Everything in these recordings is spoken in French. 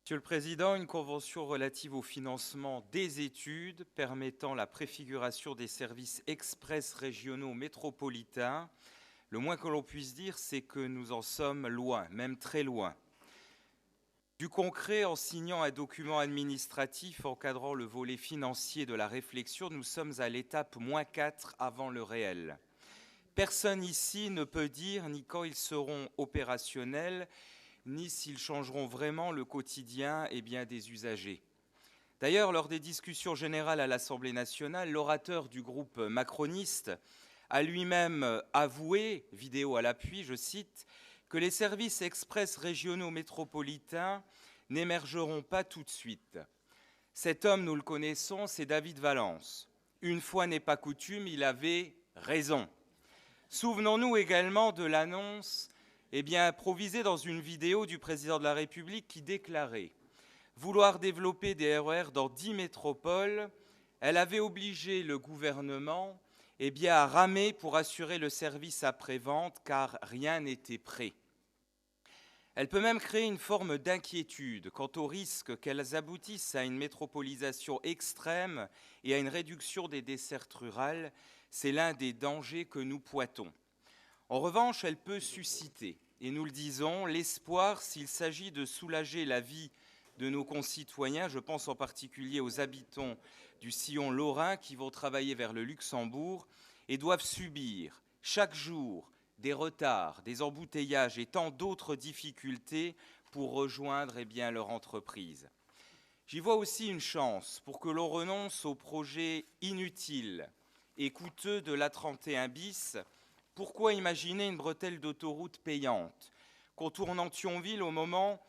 Monsieur le Président, une convention relative au financement des études permettant la préfiguration des services express régionaux métropolitains, le moins que l'on puisse dire, c'est que nous en sommes loin, même très loin. Du concret, en signant un document administratif encadrant le volet financier de la réflexion, nous sommes à l'étape -4 avant le réel. Personne ici ne peut dire ni quand ils seront opérationnels, ni s'ils changeront vraiment le quotidien des usagers. D'ailleurs, lors des discussions générales à l'Assemblée nationale, l'orateur du groupe macroniste a lui-même avoué, vidéo à l'appui, je cite, que les services express régionaux métropolitains n'émergeront pas tout de suite. Cet homme, nous le connaissons, c'est David Valence. Une fois n'est pas coutume, il avait raison. Souvenons-nous également de l'annonce improvisée dans une vidéo du président de la République qui déclarait vouloir développer des RER dans 10 métropoles. Elle avait obligé le gouvernement à ramer pour assurer le service après-vente car rien n'était prêt. Elle peut même créer une forme d'inquiétude quant au risque qu'elles aboutissent à une métropolisation extrême et à une réduction des dessertes rurales. C'est l'un des dangers que nous pointons. En revanche, elle peut susciter, et nous le disons, l'espoir s'il s'agit de soulager la vie de nos concitoyens. Je pense en particulier aux habitants du sillon lorrain qui vont travailler vers le Luxembourg et doivent subir chaque jour des retards, des embouteillages et tant d'autres difficultés pour rejoindre leur entreprise. J'y vois aussi une chance pour que l'on renonce au projet inutile et coûteux de l'A31 bis. Pourquoi imaginer une bretelle d'autoroute payante contournant Thionville au moment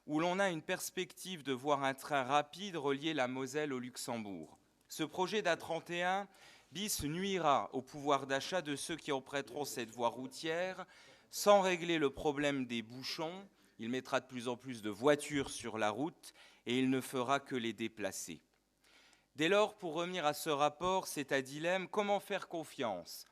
où l'on a une perspective de voir un train rapide relier la Moselle au Luxembourg? Ce projet d'A31 bis nuira au pouvoir d'achat de ceux qui emprunteront cette voie routière sans régler le problème des bouchons. Il mettra de plus en plus de voitures sur la route et il ne fera que les déplacer. Dès lors, pour revenir à ce rapport, c'est un dilemme. Comment faire confiance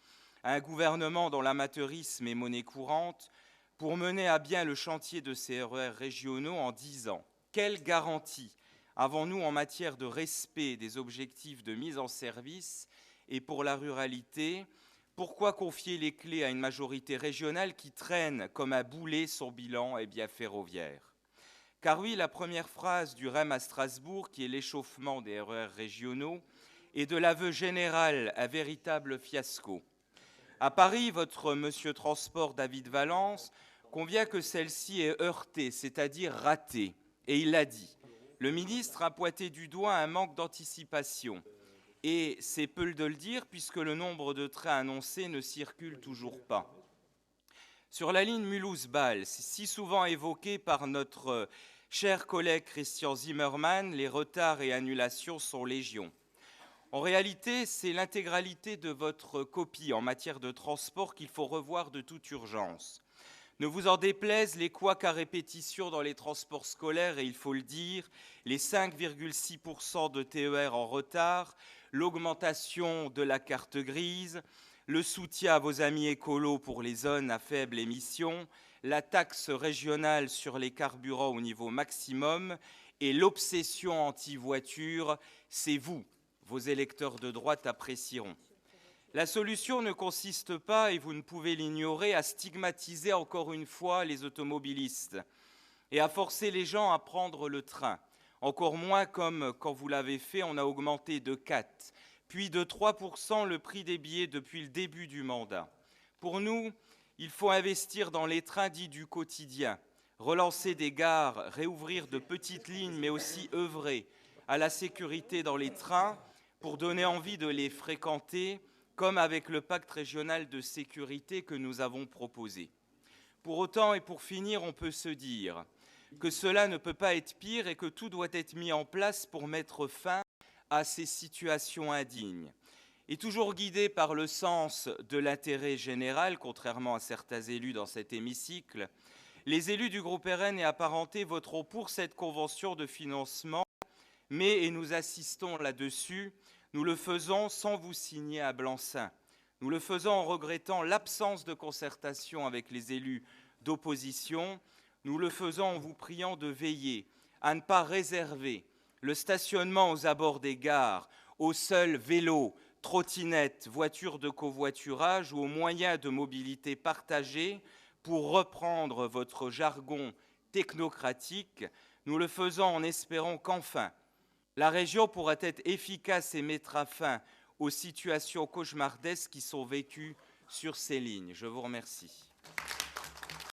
à un gouvernement dont l'amateurisme est monnaie courante pour mener à bien le chantier de ces RER régionaux en 10 ans? Quelle garantie avons-nous en matière de respect des objectifs de mise en service? Et pour la ruralité, pourquoi confier les clés à une majorité régionale qui traîne comme un boulet son bilan ferroviaire? Car oui, la première phrase du REM à Strasbourg, qui est l'échauffement des RER régionaux, est de l'aveu général un véritable fiasco. À Paris, votre monsieur Transport David Valence convient que celle-ci est heurtée, c'est-à-dire ratée. Et il l'a dit. Le ministre a pointé du doigt un manque d'anticipation. Et c'est peu de le dire puisque le nombre de trains annoncés ne circule toujours pas. Sur la ligne Mulhouse-Bâle, si souvent évoquée par notre cher collègue Christian Zimmermann, les retards et annulations sont légion. En réalité, c'est l'intégralité de votre copie en matière de transport qu'il faut revoir de toute urgence. Ne vous en déplaise, les couacs à répétition dans les transports scolaires, et il faut le dire, les 5,6% de TER en retard, l'augmentation de la carte grise, le soutien à vos amis écolos pour les zones à faible émission, la taxe régionale sur les carburants au niveau maximum et l'obsession anti-voiture, c'est vous, vos électeurs de droite apprécieront. La solution ne consiste pas, et vous ne pouvez l'ignorer, à stigmatiser encore une fois les automobilistes et à forcer les gens à prendre le train. Encore moins comme quand vous l'avez fait, on a augmenté de 4, puis de 3% le prix des billets depuis le début du mandat. Pour nous, il faut investir dans les trains dits du quotidien, relancer des gares, réouvrir de petites lignes, mais aussi œuvrer à la sécurité dans les trains pour donner envie de les fréquenter, comme avec le pacte régional de sécurité que nous avons proposé. Pour autant, et pour finir, on peut se dire que cela ne peut pas être pire et que tout doit être mis en place pour mettre fin à ces situations indignes. Et toujours guidés par le sens de l'intérêt général, contrairement à certains élus dans cet hémicycle, les élus du groupe RN et apparentés voteront pour cette convention de financement, mais, et nous assistons là-dessus, nous le faisons sans vous signer à blanc-seing. Nous le faisons en regrettant l'absence de concertation avec les élus d'opposition. Nous le faisons en vous priant de veiller à ne pas réserver le stationnement aux abords des gares aux seuls vélos, trottinettes, voitures de covoiturage ou aux moyens de mobilité partagés, pour reprendre votre jargon technocratique, nous le faisons en espérant qu'enfin, la région pourra être efficace et mettra fin aux situations cauchemardesques qui sont vécues sur ces lignes. Je vous remercie.